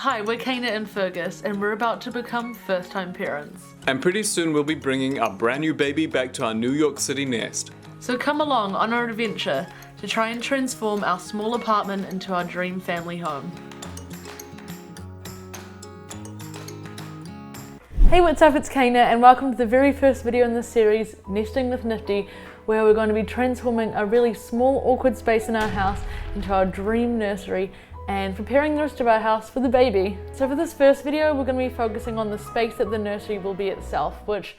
Hi, we're Kana and Fergus, and we're about to become first-time parents. And pretty soon we'll be bringing our brand new baby back to our New York City nest. So come along on our adventure to try and transform our small apartment into our dream family home. Hey, what's up? It's Kana, and welcome to the very first video in this series, Nesting with Nifty, where we're going to be transforming a really small, awkward space in our house into our dream nursery and preparing the rest of our house for the baby. So for this first video, we're going to be focusing on the space that the nursery will be itself, which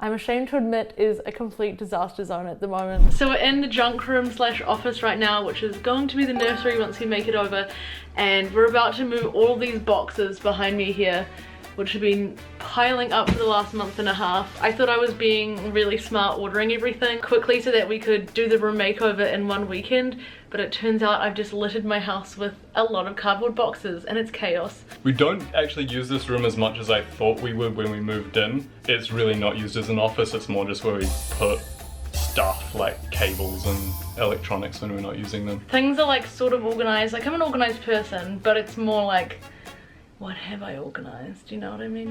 I'm ashamed to admit is a complete disaster zone at the moment. So we're in the junk room / office right now, which is going to be the nursery once we make it over, and we're about to move all these boxes behind me here, which have been piling up for the last month and a half. I thought I was being really smart ordering everything quickly so that we could do the room makeover in one weekend, but it turns out I've just littered my house with a lot of cardboard boxes and it's chaos. We don't actually use this room as much as I thought we would when we moved in. It's really not used as an office, it's more just where we put stuff like cables and electronics when we're not using them. Things are like sort of organized. Like I'm an organized person, but it's more like, what have I organized? Do you know what I mean?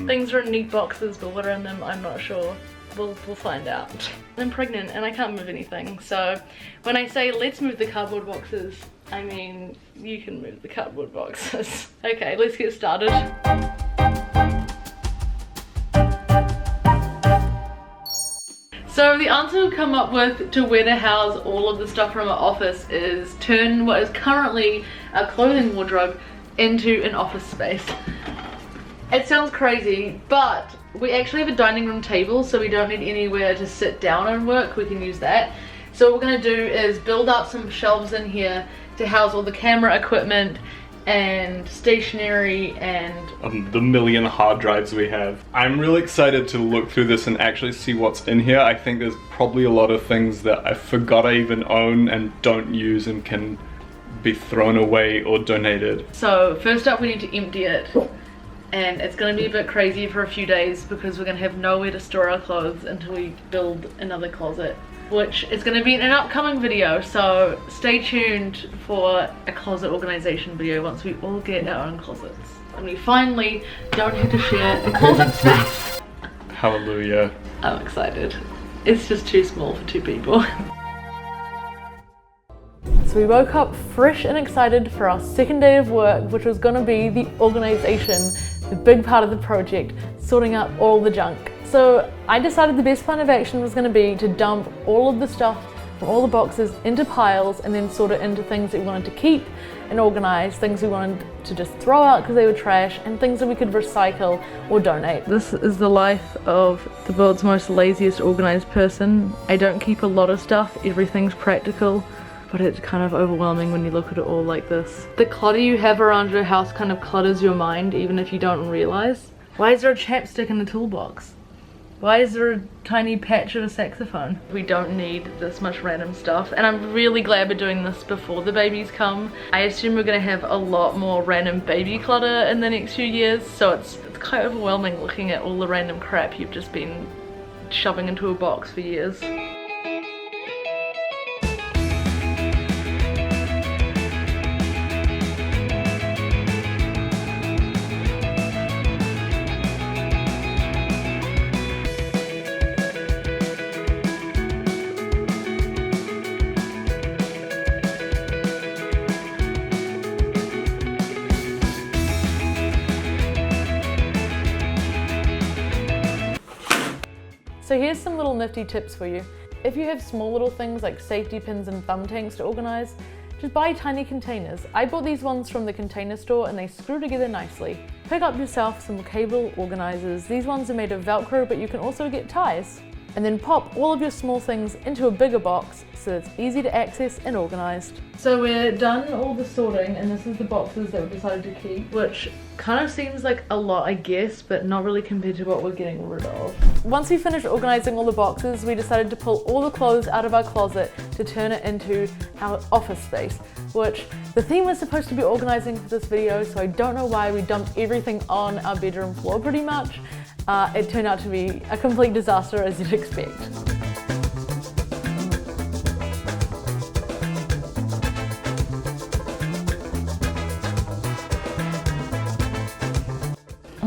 Things are in neat boxes, but what are in them, I'm not sure. We'll find out. I'm pregnant and I can't move anything, so when I say let's move the cardboard boxes, I mean you can move the cardboard boxes. Okay, let's get started. So the answer we've come up with to where to house all of the stuff from our office is turn what is currently a clothing wardrobe into an office space. It sounds crazy, but we actually have a dining room table, so we don't need anywhere to sit down and work. We can use that. So what we're going to do is build up some shelves in here to house all the camera equipment and stationery and the million hard drives we have. I'm really excited to look through this and actually see what's in here. I think there's probably a lot of things that I forgot I even own and don't use and can be thrown away or donated. So first up we need to empty it, and it's going to be a bit crazy for a few days because we're going to have nowhere to store our clothes until we build another closet, which is going to be in an upcoming video, so stay tuned for a closet organization video once we all get our own closets and we finally don't have to share a closet space. Hallelujah. I'm excited. It's just too small for two people. So we woke up fresh and excited for our second day of work, which was going to be the organization, the big part of the project, sorting out all the junk. So I decided the best plan of action was going to be to dump all of the stuff from all the boxes into piles and then sort it into things that we wanted to keep and organize, things we wanted to just throw out because they were trash, and things that we could recycle or donate. This is the life of the world's most laziest organized person. I don't keep a lot of stuff, everything's practical, but it's kind of overwhelming when you look at it all like this. The clutter you have around your house kind of clutters your mind even if you don't realize. Why is there a chapstick in the toolbox? Why is there a tiny patch of a saxophone? We don't need this much random stuff, and I'm really glad we're doing this before the babies come. I assume we're gonna have a lot more random baby clutter in the next few years, so it's quite overwhelming looking at all the random crap you've just been shoving into a box for years. So here's some little nifty tips for you. If you have small little things like safety pins and thumb tanks to organize, just buy tiny containers. I bought these ones from the container store and they screw together nicely. Pick up yourself some cable organizers. These ones are made of Velcro, but you can also get ties. And then pop all of your small things into a bigger box so it's easy to access and organized. So we're done all the sorting, and this is the boxes that we decided to keep, which kind of seems like a lot, I guess, but not really compared to what we're getting rid of. Once we finished organizing all the boxes, we decided to pull all the clothes out of our closet to turn it into our office space, which the theme was supposed to be organizing for this video, so I don't know why we dumped everything on our bedroom floor pretty much. It turned out to be a complete disaster, as you'd expect.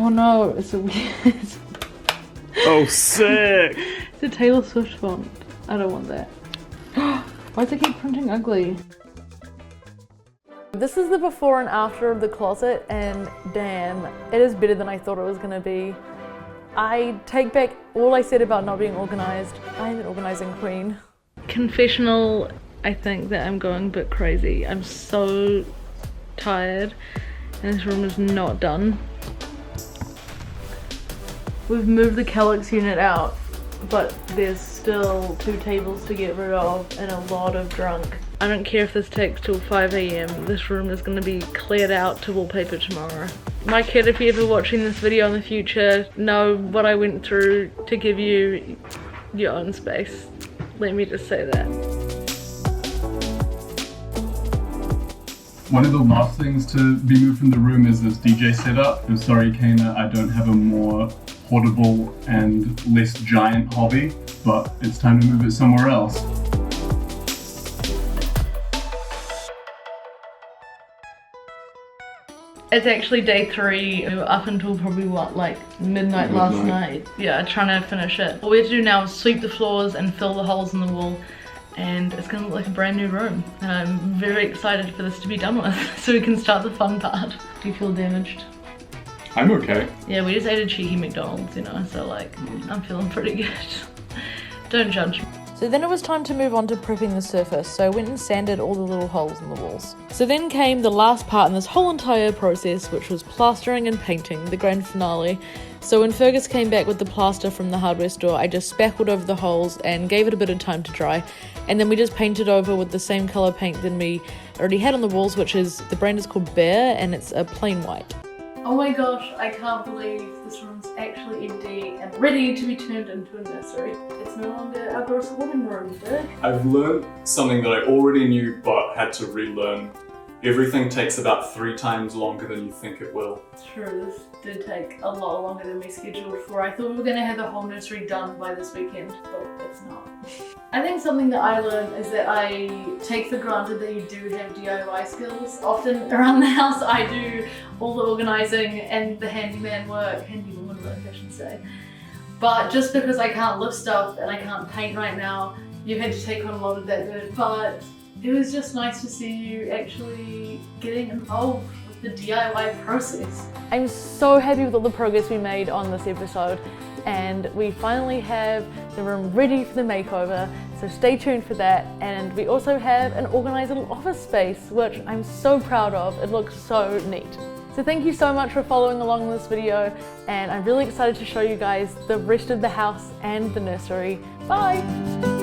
Oh no, it's a weird. Oh, sick! It's a Taylor Swift font. I don't want that. Why does it keep printing ugly? This is the before and after of the closet, and damn, it is better than I thought it was gonna be. I take back all I said about not being organized. I am an organizing queen. Confessional, I think that I'm going a bit crazy. I'm so tired, and this room is not done. We've moved the Calyx unit out, but there's still 2 tables to get rid of and a lot of junk. I don't care if this takes till 5 AM, this room is going to be cleared out to wallpaper tomorrow. My kid, if you're ever watching this video in the future, know what I went through to give you your own space. Let me just say that. One of the last things to be moved from the room is this DJ setup. I'm sorry, Kana, I don't have a more portable and less giant hobby, but it's time to move it somewhere else. It's actually day 3. We were up until probably what, like midnight last night. Yeah, trying to finish it. What we have to do now is sweep the floors and fill the holes in the wall, and it's gonna look like a brand new room. And I'm very excited for this to be done with, so we can start the fun part. Do you feel damaged? I'm okay. Yeah, we just ate a cheeky McDonald's, you know, so like, I'm feeling pretty good. Don't judge me. So then it was time to move on to prepping the surface, so I went and sanded all the little holes in the walls. So then came the last part in this whole entire process, which was plastering and painting, the grand finale. So when Fergus came back with the plaster from the hardware store, I just spackled over the holes and gave it a bit of time to dry, and then we just painted over with the same colour paint that we already had on the walls, which is, the brand is called Bear, and it's a plain white. Oh my gosh, I can't believe this room's actually empty and ready to be turned into a nursery. It's no longer our gross living room, Dick. I've learned something that I already knew but had to relearn. Everything takes about 3 times longer than you think it will. True, this did take a lot longer than we scheduled for. I thought we were going to have the whole nursery done by this weekend, but it's not. I think something that I learned is that I take for granted that you do have DIY skills. Often around the house I do all the organising and the handyman work, handywoman work I should say. But just because I can't lift stuff and I can't paint right now, you've had to take on a lot of that burden. But it was just nice to see you actually getting involved with the DIY process. I'm so happy with all the progress we made on this episode, and we finally have the room ready for the makeover, so stay tuned for that. And we also have an organised little office space, which I'm so proud of. It looks so neat. So thank you so much for following along in this video, and I'm really excited to show you guys the rest of the house and the nursery. Bye!